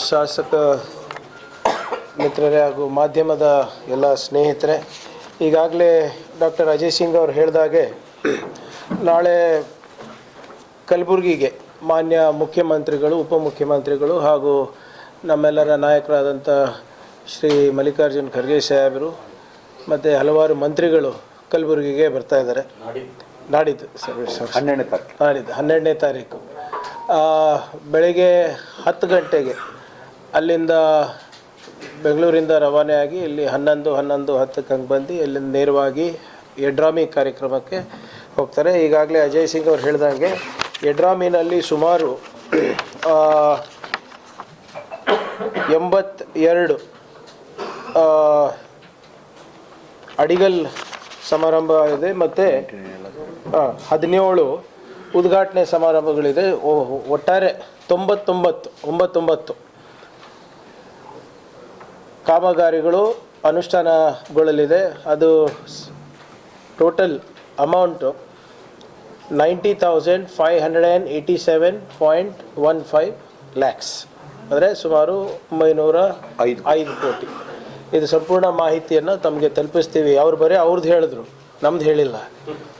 ಶಾಸಕ ಮಿತ್ರರೇ ಹಾಗೂ ಮಾಧ್ಯಮದ ಎಲ್ಲ ಸ್ನೇಹಿತರೆ, ಈಗಾಗಲೇ ಡಾಕ್ಟರ್ ಅಜಯ್ ಸಿಂಗ್ ಅವರು ಹೇಳಿದಾಗೆ ನಾಳೆ ಕಲಬುರಗಿಗೆ ಮಾನ್ಯ ಮುಖ್ಯಮಂತ್ರಿಗಳು, ಉಪಮುಖ್ಯಮಂತ್ರಿಗಳು ಹಾಗೂ ನಮ್ಮೆಲ್ಲರ ನಾಯಕರಾದಂಥ ಶ್ರೀ ಮಲ್ಲಿಕಾರ್ಜುನ್ ಖರ್ಗೆ ಸಾಹೇಬರು ಮತ್ತು ಹಲವಾರು ಮಂತ್ರಿಗಳು ಕಲಬುರಗಿಗೆ ಬರ್ತಾ ಇದ್ದಾರೆ. ನಾಡಿದ್ದು 12ನೇ ತಾರೀಕು ಬೆಳಗ್ಗೆ 10 ಗಂಟೆಗೆ ಅಲ್ಲಿಂದ ಬೆಂಗಳೂರಿಂದ ರವಾನೆಯಾಗಿ ಇಲ್ಲಿ 11:10 ಹಂಗೆ ಬಂದು ಇಲ್ಲಿಂದ ನೇರವಾಗಿ ಯಡ್ರಾಮಿ ಕಾರ್ಯಕ್ರಮಕ್ಕೆ ಹೋಗ್ತಾರೆ. ಈಗಾಗಲೇ ಅಜಯ್ ಸಿಂಗ್ ಅವರು ಹೇಳಿದಂಗೆ ಯಡ್ರಾಮಿನಲ್ಲಿ ಸುಮಾರು 82 ಅಡಿಗಲ್ ಸಮಾರಂಭ ಇದೆ ಮತ್ತು 17 ಉದ್ಘಾಟನೆ ಸಮಾರಂಭಗಳಿದೆ. ಒಟ್ಟಾರೆ 99 ಕಾಮಗಾರಿಗಳು ಅನುಷ್ಠಾನಗೊಳ್ಳಲಿದೆ. ಅದು ಟೋಟಲ್ ಅಮೌಂಟು 90,587.15 lakhs, ಅಂದರೆ ಸುಮಾರು 905 ಕೋಟಿ. ಇದು ಸಂಪೂರ್ಣ ಮಾಹಿತಿಯನ್ನು ತಮಗೆ ತಲುಪಿಸ್ತೀವಿ. ಅವ್ರು ಬರೀ ಅವ್ರದ್ದು ಹೇಳಿದ್ರು, ನಮ್ದು ಹೇಳಿಲ್ಲ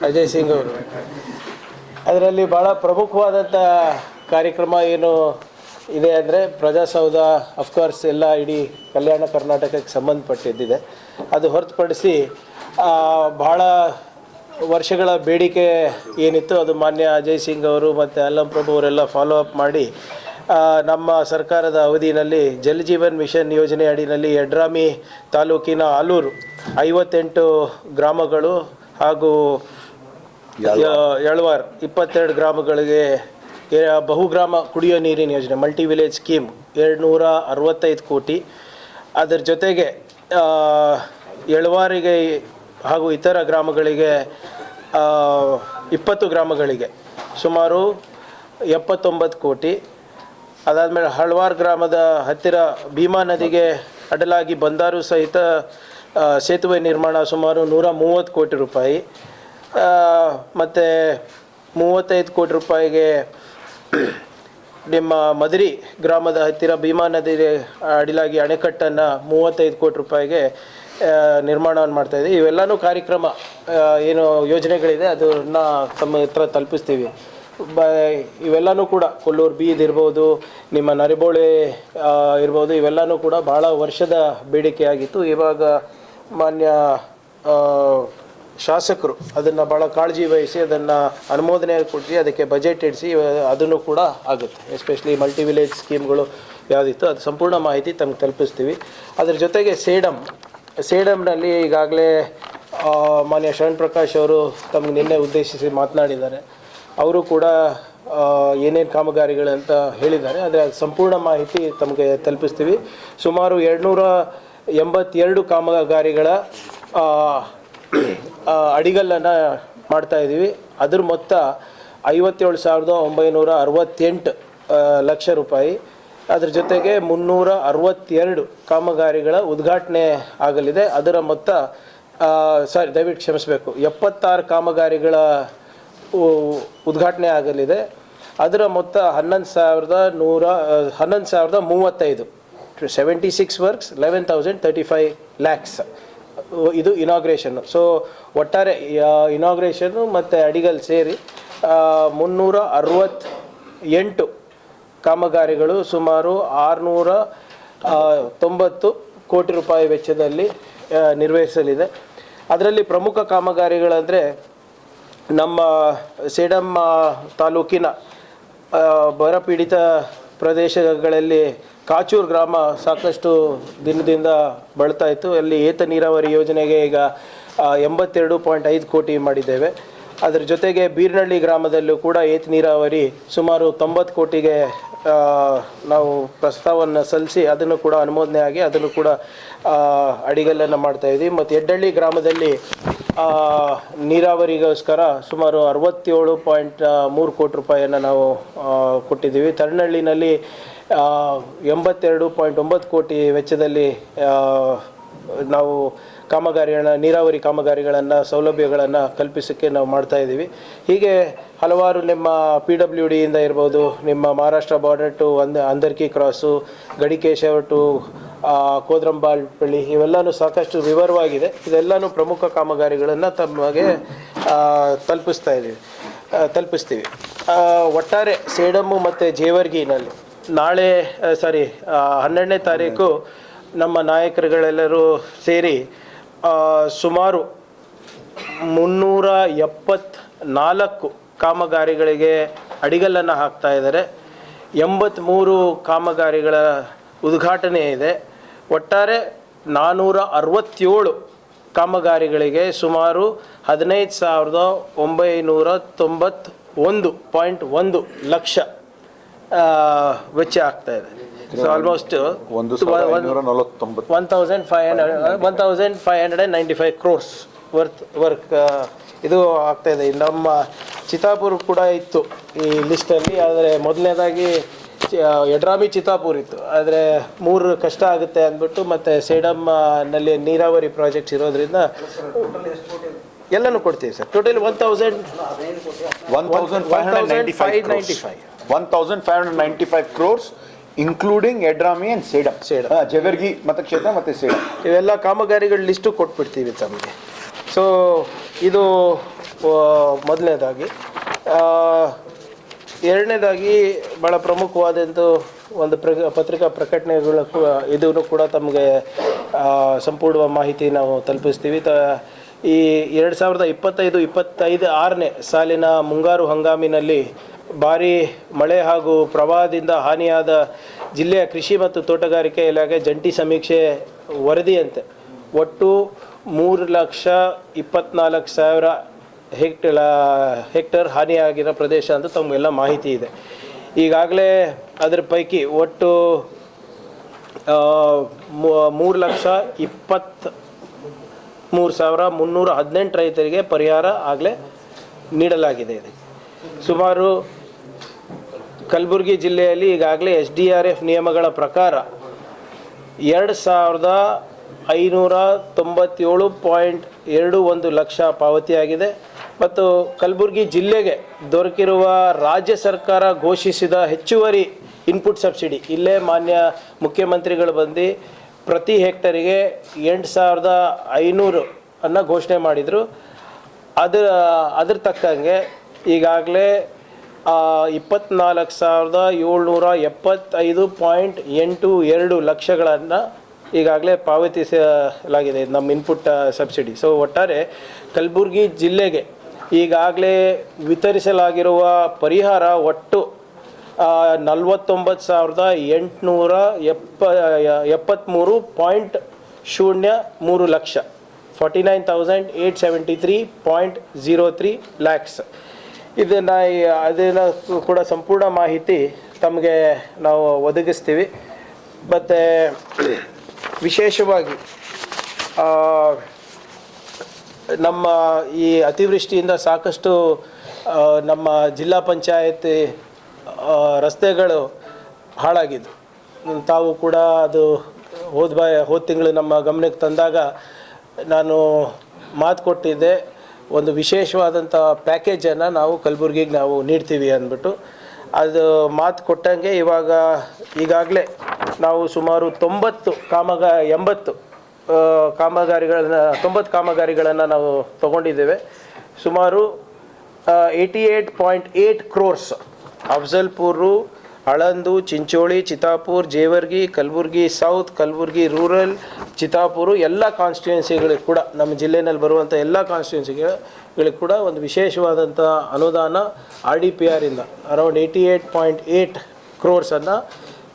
ಅಜಯ್ ಸಿಂಗ್ ಅವರು. ಅದರಲ್ಲಿ ಭಾಳ ಪ್ರಮುಖವಾದಂಥ ಕಾರ್ಯಕ್ರಮ ಏನು ಇದೆ ಅಂದರೆ ಪ್ರಜಾಸೌಧ. ಅಫ್ಕೋರ್ಸ್ ಎಲ್ಲ ಇಡೀ ಕಲ್ಯಾಣ ಕರ್ನಾಟಕಕ್ಕೆ ಸಂಬಂಧಪಟ್ಟಿದ್ದಿದೆ. ಅದು ಹೊರತುಪಡಿಸಿ ಭಾಳ ವರ್ಷಗಳ ಬೇಡಿಕೆ ಏನಿತ್ತು ಅದು ಮಾನ್ಯ ಅಜಯ್ ಸಿಂಗ್ ಅವರು ಮತ್ತು ಅಲ್ಲಂ ಪ್ರಭು ಅವರೆಲ್ಲ ಫಾಲೋ ಅಪ್ ಮಾಡಿ ನಮ್ಮ ಸರ್ಕಾರದ ಅವಧಿಯಲ್ಲಿ ಜಲ್ ಜೀವನ್ ಮಿಷನ್ ಯೋಜನೆ ಅಡಿಯಲ್ಲಿ ಯಡ್ರಾಮಿ ತಾಲೂಕಿನ ಆಲೂರು 58 ಗ್ರಾಮಗಳು ಹಾಗೂ ಯಳವಾರ್ 22 ಗ್ರಾಮಗಳಿಗೆ ಬಹುಗ್ರಾಮ ಕುಡಿಯೋ ನೀರಿನ ಯೋಜನೆ ಮಲ್ಟಿ ವಿಲೇಜ್ ಸ್ಕೀಮ್ 265 ಕೋಟಿ. ಅದರ ಜೊತೆಗೆ ಯಳವಾರಿಗೆ ಹಾಗೂ ಇತರ ಗ್ರಾಮಗಳಿಗೆ 20 ಗ್ರಾಮಗಳಿಗೆ ಸುಮಾರು 79 ಕೋಟಿ. ಅದಾದಮೇಲೆ ಹಳ್ವಾರ್ ಗ್ರಾಮದ ಹತ್ತಿರ ಭೀಮಾ ನದಿಗೆ ಅಡ್ಡಲಾಗಿ ಬಂದರು ಸಹಿತ ಸೇತುವೆ ನಿರ್ಮಾಣ ಸುಮಾರು 130 ಕೋಟಿ ರೂಪಾಯಿ. ಮತ್ತು 35 ಕೋಟಿ ರೂಪಾಯಿಗೆ ನಿಮ್ಮ ಮದರಿ ಗ್ರಾಮದ ಹತ್ತಿರ ಭೀಮಾ ನದಿಗೆ ಅಡಿಲಾಗಿ ಅಣೆಕಟ್ಟನ್ನು 35 ಕೋಟಿ ರೂಪಾಯಿಗೆ ನಿರ್ಮಾಣವನ್ನು ಮಾಡ್ತಾಯಿದ್ದೀವಿ. ಇವೆಲ್ಲನೂ ಕಾರ್ಯಕ್ರಮ ಏನು ಯೋಜನೆಗಳಿದೆ ಅದನ್ನು ತಮ್ಮ ಹತ್ರ ತಲುಪಿಸ್ತೀವಿ. ಇವೆಲ್ಲನೂ ಕೂಡ ಕೊಲ್ಲೂರು ಬೀದ್ ಇರ್ಬೋದು, ನಿಮ್ಮ ನರಿಬೋಳೆ ಇರ್ಬೋದು, ಇವೆಲ್ಲನೂ ಕೂಡ ಭಾಳ ವರ್ಷದ ಬೇಡಿಕೆಯಾಗಿತ್ತು. ಇವಾಗ ಮಾನ್ಯ ಶಾಸಕರು ಅದನ್ನು ಭಾಳ ಕಾಳಜಿ ವಹಿಸಿ ಅದನ್ನು ಅನುಮೋದನೆ ಕೊಟ್ಟು ಅದಕ್ಕೆ ಬಜೆಟ್ ಇಡಿಸಿ ಅದನ್ನು ಕೂಡ ಆಗುತ್ತೆ. ಎಸ್ಪೆಷಲಿ ಮಲ್ಟಿ ವಿಲೇಜ್ ಸ್ಕೀಮ್ಗಳು ಯಾವುದಿತ್ತು ಅದು ಸಂಪೂರ್ಣ ಮಾಹಿತಿ ತಮಗೆ ತಲುಪಿಸ್ತೀವಿ. ಅದರ ಜೊತೆಗೆ ಸೇಡಮ್ನಲ್ಲಿ ಈಗಾಗಲೇ ಮಾನ್ಯ ಶರಣ್ ಪ್ರಕಾಶ್ ಅವರು ತಮಗೆ ನಿನ್ನೆ ಉದ್ದೇಶಿಸಿ ಮಾತನಾಡಿದ್ದಾರೆ. ಅವರು ಕೂಡ ಏನೇನು ಕಾಮಗಾರಿಗಳಂತ ಹೇಳಿದ್ದಾರೆ, ಅದರ ಸಂಪೂರ್ಣ ಮಾಹಿತಿ ತಮಗೆ ತಲುಪಿಸ್ತೀವಿ. ಸುಮಾರು 282 ಕಾಮಗಾರಿಗಳ ಅಡಿಗಲ್ಲನ್ನು ಮಾಡ್ತಾಯಿದ್ದೀವಿ. ಅದ್ರ ಮೊತ್ತ 57,968 ಲಕ್ಷ ರೂಪಾಯಿ. ಅದ್ರ ಜೊತೆಗೆ 362 ಕಾಮಗಾರಿಗಳ ಉದ್ಘಾಟನೆ ಆಗಲಿದೆ. ಅದರ ಮೊತ್ತ ದಯವಿಟ್ಟು ಕ್ಷಮಿಸಬೇಕು, 76 ಕಾಮಗಾರಿಗಳ ಉದ್ಘಾಟನೆ ಆಗಲಿದೆ. ಅದರ ಮೊತ್ತ 11,035 76 ವರ್ಕ್ಸ್ 11,035 lakhs. ಇದು ಇನಾಗ್ರೇಷನ್ನು. ಸೊ ಒಟ್ಟಾರೆ ಇನಾಗ್ರೇಷನ್ನು ಮತ್ತು ಅಡಿಗಲ್ ಸೇರಿ 368 ಕಾಮಗಾರಿಗಳು ಸುಮಾರು 690 ಕೋಟಿ ರೂಪಾಯಿ ವೆಚ್ಚದಲ್ಲಿ ನಿರ್ವಹಿಸಲಿದೆ. ಅದರಲ್ಲಿ ಪ್ರಮುಖ ಕಾಮಗಾರಿಗಳಂದರೆ ನಮ್ಮ ಸೇಡಂ ತಾಲೂಕಿನ ಬರಪೀಡಿತ ಪ್ರದೇಶಗಳಲ್ಲಿ ಕಾಚೂರು ಗ್ರಾಮ ಸಾಕಷ್ಟು ದಿನದಿಂದ ಬಳಲ್ತಾ ಇತ್ತು. ಅಲ್ಲಿ ಏತ ನೀರಾವರಿ ಯೋಜನೆಗೆ ಈಗ 82.5 ಕೋಟಿ ಮಾಡಿದ್ದೇವೆ. ಅದರ ಜೊತೆಗೆ ಬೀರ್ನಳ್ಳಿ ಗ್ರಾಮದಲ್ಲೂ ಕೂಡ ಏತ ನೀರಾವರಿ ಸುಮಾರು 90 ಕೋಟಿಗೆ ನಾವು ಪ್ರಸ್ತಾವವನ್ನು ಸಲ್ಲಿಸಿ ಅದನ್ನು ಕೂಡ ಅನುಮೋದನೆ ಆಗಿ ಅದನ್ನು ಕೂಡ ಅಡಿಗಲ್ಲನ್ನು ಮಾಡ್ತಾಯಿದ್ವಿ. ಮತ್ತು ಎಡ್ಡಳ್ಳಿ ಗ್ರಾಮದಲ್ಲಿ ನೀರಾವರಿಗೋಸ್ಕರ ಸುಮಾರು 67.3 ಕೋಟಿ ರೂಪಾಯಿಯನ್ನು ನಾವು ಕೊಟ್ಟಿದ್ದೀವಿ. ತರನಹಳ್ಳಿನಲ್ಲಿ 82.9 ಕೋಟಿ ವೆಚ್ಚದಲ್ಲಿ ನಾವು ಕಾಮಗಾರಿಗಳನ್ನ, ನೀರಾವರಿ ಕಾಮಗಾರಿಗಳನ್ನು, ಸೌಲಭ್ಯಗಳನ್ನು ಕಲ್ಪಿಸೋಕ್ಕೆ ನಾವು ಮಾಡ್ತಾ ಇದ್ದೀವಿ. ಹೀಗೆ ಹಲವಾರು ನಿಮ್ಮ PWDಯಿಂದ ಇರ್ಬೋದು, ನಿಮ್ಮ Maharashtra border to Andarki cross, Gadikeshava to Kodrambalpalli, ಇವೆಲ್ಲನೂ ಸಾಕಷ್ಟು ವಿವರವಾಗಿದೆ. ಇದೆಲ್ಲನೂ ಪ್ರಮುಖ ಕಾಮಗಾರಿಗಳನ್ನು ತಮಗೆ ತಲುಪಿಸ್ತೀವಿ. ಒಟ್ಟಾರೆ ಸೇಡಮ್ಮು ಮತ್ತು ಜೇವರ್ಗಿನಲ್ಲಿ ನಾಳೆ 12ನೇ ತಾರೀಕು ನಮ್ಮ ನಾಯಕರುಗಳೆಲ್ಲರೂ ಸೇರಿ ಸುಮಾರು 374 ಕಾಮಗಾರಿಗಳಿಗೆ ಅಡಿಗಲ್ಲನ್ನು ಹಾಕ್ತಾ ಇದ್ದಾರೆ. 83 ಕಾಮಗಾರಿಗಳ ಉದ್ಘಾಟನೆ ಇದೆ. ಒಟ್ಟಾರೆ 467 ಕಾಮಗಾರಿಗಳಿಗೆ ಸುಮಾರು 15,991.1 ಲಕ್ಷ ವೆಚ್ಚ ಆಗ್ತಾ ಇದೆ. ಸೊ ಆಲ್ಮೋಸ್ಟ್ 1,595 ಕ್ರೋರ್ಸ್ ವರ್ಕ್ ಇದು ಆಗ್ತಾ ಇದೆ. ನಮ್ಮ ಚಿತ್ತಾಪುರ ಕೂಡ ಇತ್ತು ಈ ಲಿಸ್ಟಲ್ಲಿ, ಆದರೆ ಮೊದಲನೇದಾಗಿ ಯಡ್ರಾಮಿ ಚಿತ್ತಾಪುರ್ ಇತ್ತು. ಆದರೆ 3 ಕಷ್ಟ ಆಗುತ್ತೆ ಅಂದ್ಬಿಟ್ಟು ಮತ್ತು ಸೇಡಮ್ನಲ್ಲಿ ನೀರಾವರಿ ಪ್ರಾಜೆಕ್ಟ್ಸ್ ಇರೋದ್ರಿಂದ ಎಲ್ಲನೂ ಕೊಡ್ತೀವಿ sir. Total 1,595 crores including Yadrami and Sedam, Jevargi ಮತಕ್ಷೇತ್ರ ಮತ್ತು ಸೇಡಮ್, ಇವೆಲ್ಲ ಕಾಮಗಾರಿಗಳ ಲಿಸ್ಟು ಕೊಟ್ಬಿಡ್ತೀವಿ ತಮಗೆ. ಸೊ ಇದು ಮೊದಲನೇದಾಗಿ. ಎರಡನೇದಾಗಿ ಭಾಳ ಪ್ರಮುಖವಾದಂಥ ಒಂದು ಪತ್ರಿಕಾ ಪ್ರಕಟಣೆಗಳು ಇದೂ ಕೂಡ ತಮಗೆ ಸಂಪೂರ್ಣ ಮಾಹಿತಿ ನಾವು ತಲುಪಿಸ್ತೀವಿ. ಈ 2025-26ನೇ ಸಾಲಿನ ಮುಂಗಾರು ಹಂಗಾಮಿನಲ್ಲಿ ಭಾರೀ ಮಳೆ ಹಾಗೂ ಪ್ರವಾಹದಿಂದ ಹಾನಿಯಾದ ಜಿಲ್ಲೆಯ ಕೃಷಿ ಮತ್ತು ತೋಟಗಾರಿಕೆ ಇಲಾಖೆ ಜಂಟಿ ಸಮೀಕ್ಷೆ ವರದಿಯಂತೆ ಒಟ್ಟು 3,24,000 ಹೆಕ್ಟೇರ್ ಹಾನಿಯಾಗಿರೋ ಪ್ರದೇಶ ಅಂತ ತಮಗೆಲ್ಲ ಮಾಹಿತಿ ಇದೆ. ಈಗಾಗಲೇ ಅದರ ಪೈಕಿ ಒಟ್ಟು 3,23,318 ರೈತರಿಗೆ ಪರಿಹಾರ ಆಗಲೇ ನೀಡಲಾಗಿದೆ. ಸುಮಾರು ಕಲಬುರಗಿ ಜಿಲ್ಲೆಯಲ್ಲಿ ಈಗಾಗಲೇ SDRF ನಿಯಮಗಳ ಪ್ರಕಾರ 2,597.21 ಲಕ್ಷ ಪಾವತಿಯಾಗಿದೆ. ಮತ್ತು ಕಲಬುರಗಿ ಜಿಲ್ಲೆಗೆ ದೊರಕಿರುವ ರಾಜ್ಯ ಸರ್ಕಾರ ಘೋಷಿಸಿದ ಹೆಚ್ಚುವರಿ ಇನ್ಪುಟ್ ಸಬ್ಸಿಡಿ, ಇಲ್ಲೇ ಮಾನ್ಯ ಮುಖ್ಯಮಂತ್ರಿಗಳು ಬಂದು ಪ್ರತಿ ಹೆಕ್ಟರಿಗೆ 8,500 ಅನ್ನು ಘೋಷಣೆ ಮಾಡಿದರು. ಅದ್ರ ತಕ್ಕಂಗೆ ಈಗಾಗಲೇ 24,775.82 ಲಕ್ಷಗಳನ್ನು ಈಗಾಗಲೇ ಪಾವತಿಸಲಾಗಿದೆ ನಮ್ಮ ಇನ್ಪುಟ್ ಸಬ್ಸಿಡಿ. ಸೊ ಒಟ್ಟಾರೆ ಕಲಬುರಗಿ ಜಿಲ್ಲೆಗೆ ಈಗಾಗಲೇ ವಿತರಿಸಲಾಗಿರುವ ಪರಿಹಾರ ಒಟ್ಟು 49,873.03 ಲಕ್ಷ, 49,873.03 ಲ್ಯಾಕ್ಸ್. ಅದನ್ನು ಕೂಡ ಸಂಪೂರ್ಣ ಮಾಹಿತಿ ತಮಗೆ ನಾವು ಒದಗಿಸ್ತೀವಿ. ಮತ್ತು ವಿಶೇಷವಾಗಿ ನಮ್ಮ ಈ ಅತಿವೃಷ್ಟಿಯಿಂದ ಸಾಕಷ್ಟು ನಮ್ಮ ಜಿಲ್ಲಾ ಪಂಚಾಯತಿ ರಸ್ತೆಗಳು ಹಾಳಾಗಿದ್ದು ತಾವು ಕೂಡ ಅದು ಹೋದ ತಿಂಗಳು ನಮ್ಮ ಗಮನಕ್ಕೆ ತಂದಾಗ ನಾನು ಮಾತು ಕೊಟ್ಟಿದ್ದೆ, ಒಂದು ವಿಶೇಷವಾದಂಥ ಪ್ಯಾಕೇಜನ್ನು ನಾವು ಕಲಬುರಗಿಗೆ ನಾವು ನೀಡ್ತೀವಿ ಅಂದ್ಬಿಟ್ಟು. ಅದು ಮಾತು ಕೊಟ್ಟಂಗೆ ಈಗಾಗಲೇ ನಾವು ಸುಮಾರು 90 ಕಾಮಗಾರಿಗಳನ್ನು ನಾವು ತಗೊಂಡಿದ್ದೇವೆ. ಸುಮಾರು 88.8 ಕ್ರೋರ್ಸ್ ಅಫ್ಜಲ್ಪುರು, ಆಳಂದು, ಚಿಂಚೋಳಿ, ಚಿತ್ತಾಪುರ್, ಜೇವರ್ಗಿ, ಕಲಬುರಗಿ ಸೌತ್, ಕಲಬುರಗಿ ರೂರಲ್, ಚಿತ್ತಾಪುರ ಎಲ್ಲ ಕಾನ್ಸ್ಟಿಟ್ಯೂನ್ಸಿಗಳಿಗೆ ಕೂಡ, ನಮ್ಮ ಜಿಲ್ಲೆಯಲ್ಲಿ ಬರುವಂಥ ಎಲ್ಲ ಕಾನ್ಸ್ಟಿಟ್ಯೂನ್ಸಿಗಳಿಗೆ ಕೂಡ ಒಂದು ವಿಶೇಷವಾದಂಥ ಅನುದಾನ RDPR ಇಂದ ಅರೌಂಡ್ 88.8 ಕ್ರೋರ್ಸನ್ನು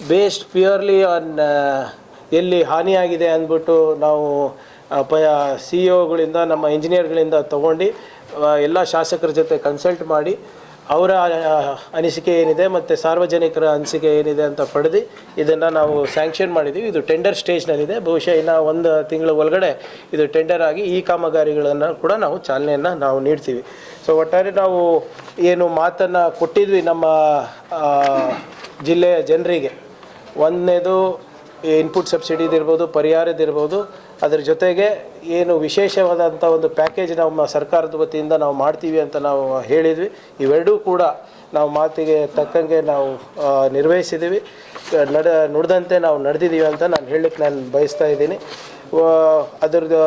ಬೇಸ್ಡ್ ಪ್ಯೂರ್ಲಿ ಆನ್ ಎಲ್ಲಿ ಹಾನಿಯಾಗಿದೆ ಅಂದ್ಬಿಟ್ಟು ನಾವು CEOಗಳಿಂದ ನಮ್ಮ ಇಂಜಿನಿಯರ್ಗಳಿಂದ ತೊಗೊಂಡು ಎಲ್ಲ ಶಾಸಕರ ಜೊತೆ ಕನ್ಸಲ್ಟ್ ಮಾಡಿ ಅವರ ಅನಿಸಿಕೆ ಏನಿದೆ ಮತ್ತು ಸಾರ್ವಜನಿಕರ ಅನಿಸಿಕೆ ಏನಿದೆ ಅಂತ ಪಡೆದು ಇದನ್ನು ನಾವು ಸ್ಯಾಂಕ್ಷನ್ ಮಾಡಿದ್ದೀವಿ. ಇದು ಟೆಂಡರ್ ಸ್ಟೇಜ್ನಲ್ಲಿದೆ. ಬಹುಶಃ ಇನ್ನು 1 ತಿಂಗಳ ಒಳಗಡೆ ಇದು ಟೆಂಡರ್ ಆಗಿ ಈ ಕಾಮಗಾರಿಗಳನ್ನು ಕೂಡ ನಾವು ಚಾಲನೆಯನ್ನು ನಾವು ನೀಡ್ತೀವಿ. ಸೊ ಒಟ್ಟಾರೆ ನಾವು ಏನು ಮಾತನ್ನು ಕೊಟ್ಟಿದ್ವಿ ನಮ್ಮ ಜಿಲ್ಲೆಯ ಜನರಿಗೆ, ಒಂದನೇದು ಇನ್ಪುಟ್ ಸಬ್ಸಿಡಿದಿರ್ಬೋದು, ಪರಿಹಾರದಿರ್ಬೋದು, ಅದರ ಜೊತೆಗೆ ಏನು ವಿಶೇಷವಾದಂಥ ಒಂದು ಪ್ಯಾಕೇಜ್ ನಮ್ಮ ಸರ್ಕಾರದ ವತಿಯಿಂದ ನಾವು ಮಾಡ್ತೀವಿ ಅಂತ ನಾವು ಹೇಳಿದ್ವಿ. ಇವೆರಡೂ ಕೂಡ ನಾವು ಮಾತಿಗೆ ತಕ್ಕಂಗೆ ನಾವು ನಿರ್ವಹಿಸಿದ್ದೀವಿ. ನುಡಿದಂತೆ ನಾವು ನಡೆದಿದ್ದೀವಿ ಅಂತ ನಾನು ಹೇಳಲಿಕ್ಕೆ ನಾನು ಬಯಸ್ತಾ ಇದ್ದೀನಿ. ಅದರದ್ದು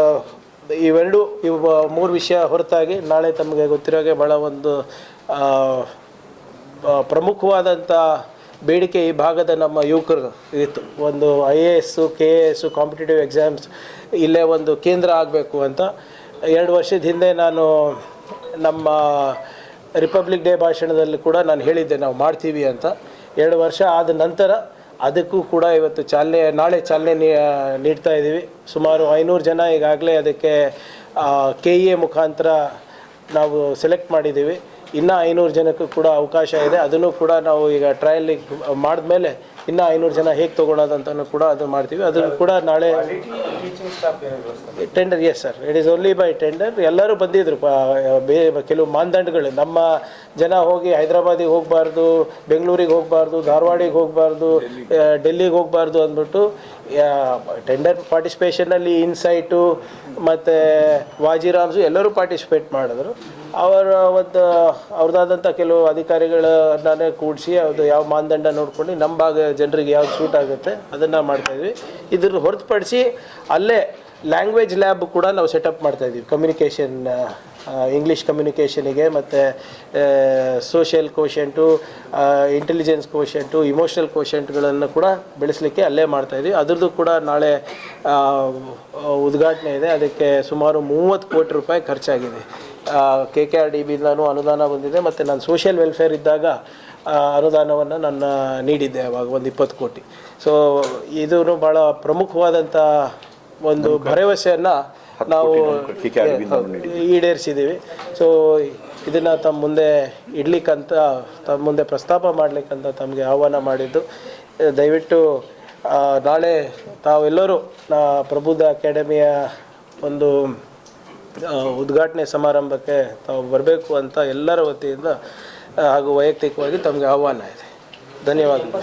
ಇವೆರಡು ಮೂರು ವಿಷಯ ಹೊರತಾಗಿ ನಾಳೆ ತಮಗೆ ಗೊತ್ತಿರೋಗೆ ಭಾಳ ಒಂದು ಪ್ರಮುಖವಾದಂಥ ಬೇಡಿಕೆ ಈ ಭಾಗದ ನಮ್ಮ ಯುವಕರು ಇತ್ತು. ಒಂದು IAS KAS ಕಾಂಪಿಟೇಟಿವ್ ಎಕ್ಸಾಮ್ಸ್ ಇಲ್ಲೇ ಒಂದು ಕೇಂದ್ರ ಆಗಬೇಕು ಅಂತ 2 ವರ್ಷದ ಹಿಂದೆ ನಾನು ನಮ್ಮ ರಿಪಬ್ಲಿಕ್ ಡೇ ಭಾಷಣದಲ್ಲಿ ಕೂಡ ನಾನು ಹೇಳಿದ್ದೆ ನಾವು ಮಾಡ್ತೀವಿ ಅಂತ. 2 ವರ್ಷ ಆದ ನಂತರ ಅದಕ್ಕೂ ಕೂಡ ಇವತ್ತು ನಾಳೆ ಚಾಲನೆ ನೀಡ್ತಾ ಇದ್ದೀವಿ. ಸುಮಾರು 500 ಜನ ಈಗಾಗಲೇ ಅದಕ್ಕೆ KEA ಮುಖಾಂತರ ನಾವು ಸೆಲೆಕ್ಟ್ ಮಾಡಿದ್ದೀವಿ. ಇನ್ನೂ 500 ಜನಕ್ಕೂ ಕೂಡ ಅವಕಾಶ ಇದೆ. ಅದನ್ನು ಕೂಡ ನಾವು ಈಗ ಟ್ರಯಲಿಗೆ ಮಾಡಿದ್ಮೇಲೆ ಇನ್ನೂ 500 ಜನ ಹೇಗೆ ತೊಗೊಳೋದಂತಲೂ ಕೂಡ ಅದು ಮಾಡ್ತೀವಿ. ಅದನ್ನು ಕೂಡ ನಾಳೆ tender. Yes sir, it is only by tender. ಎಲ್ಲರೂ ಬಂದಿದ್ದರು. ಕೆಲವು ಮಾನದಂಡಗಳು, ನಮ್ಮ ಜನ ಹೋಗಿ ಹೈದರಾಬಾದಿಗೆ ಹೋಗಬಾರ್ದು, ಬೆಂಗಳೂರಿಗೆ ಹೋಗಬಾರ್ದು, ಧಾರವಾಡಿಗೆ ಹೋಗಬಾರ್ದು, ಡೆಲ್ಲಿಗೆ ಹೋಗಬಾರ್ದು ಅಂದ್ಬಿಟ್ಟು ಟೆಂಡರ್ ಪಾರ್ಟಿಸಿಪೇಷನಲ್ಲಿ ಇನ್ಸೈಟು ಮತ್ತು ವಾಜಿರಾಮ್ಸು ಎಲ್ಲರೂ ಪಾರ್ಟಿಸಿಪೇಟ್ ಮಾಡಿದ್ರು. ಅವ್ರದ್ದಾದಂಥ ಕೆಲವು ಅಧಿಕಾರಿಗಳನ್ನೇ ಕೂಡಿಸಿ ಅದು ಯಾವ ಮಾನದಂಡ ನೋಡ್ಕೊಂಡು ನಮ್ಮ ಭಾಗ ಜನರಿಗೆ ಯಾವ್ದು ಸೂಟ್ ಆಗುತ್ತೆ ಅದನ್ನು ಮಾಡ್ತಾಯಿದ್ವಿ. ಇದ್ರ ಹೊರತುಪಡಿಸಿ ಅಲ್ಲೇ ಲ್ಯಾಂಗ್ವೇಜ್ ಲ್ಯಾಬ್ ಕೂಡ ನಾವು ಸೆಟಪ್ ಮಾಡ್ತಾಯಿದ್ವಿ. ಕಮ್ಯುನಿಕೇಷನ್, ಇಂಗ್ಲೀಷ್ ಕಮ್ಯುನಿಕೇಷನಿಗೆ ಮತ್ತು ಸೋಷಿಯಲ್ ಕೋಶೆಂಟು, ಇಂಟೆಲಿಜೆನ್ಸ್ ಕೋಶೆಂಟು, ಇಮೋಷ್ನಲ್ ಕೋಶೆಂಟ್ಗಳನ್ನು ಕೂಡ ಬೆಳೆಸಲಿಕ್ಕೆ ಅಲ್ಲೇ ಮಾಡ್ತಾಯಿದ್ವಿ. ಅದ್ರದ್ದು ಕೂಡ ನಾಳೆ ಉದ್ಘಾಟನೆ ಇದೆ. ಅದಕ್ಕೆ ಸುಮಾರು 30 ಕೋಟಿ ರೂಪಾಯಿ ಖರ್ಚಾಗಿದೆ. KKRDBಯಿಂದನೂ ಅನುದಾನ ಬಂದಿದೆ ಮತ್ತು ನಾನು ಸೋಷಿಯಲ್ ವೆಲ್ಫೇರ್ ಇದ್ದಾಗ ಅನುದಾನವನ್ನು ನಾನು ನೀಡಿದ್ದೆ ಅವಾಗ ಒಂದು 20 ಕೋಟಿ. ಸೊ ಇದೂ ಭಾಳ ಪ್ರಮುಖವಾದಂಥ ಒಂದು ಭರವಸೆಯನ್ನು ನಾವು ಈಡೇರಿಸಿದ್ದೀವಿ. ಸೊ ಇದನ್ನು ತಮ್ಮ ಮುಂದೆ ಇಡ್ಲಿಕ್ಕಂತ, ತಮ್ಮ ಮುಂದೆ ಪ್ರಸ್ತಾಪ ಮಾಡಲಿಕ್ಕಂತ ತಮಗೆ ಆಹ್ವಾನ ಮಾಡಿದ್ದು. ದಯವಿಟ್ಟು ನಾಳೆ ತಾವೆಲ್ಲರೂ ಪ್ರಬುದ್ಧ ಅಕಾಡೆಮಿಯ ಒಂದು ಉದ್ಘಾಟನೆ ಸಮಾರಂಭಕ್ಕೆ ತಾವು ಬರಬೇಕು ಅಂತ ಎಲ್ಲರ ವತಿಯಿಂದ ಹಾಗೂ ವೈಯಕ್ತಿಕವಾಗಿ ತಮಗೆ ಆಹ್ವಾನ ಇದೆ. ಧನ್ಯವಾದಗಳು.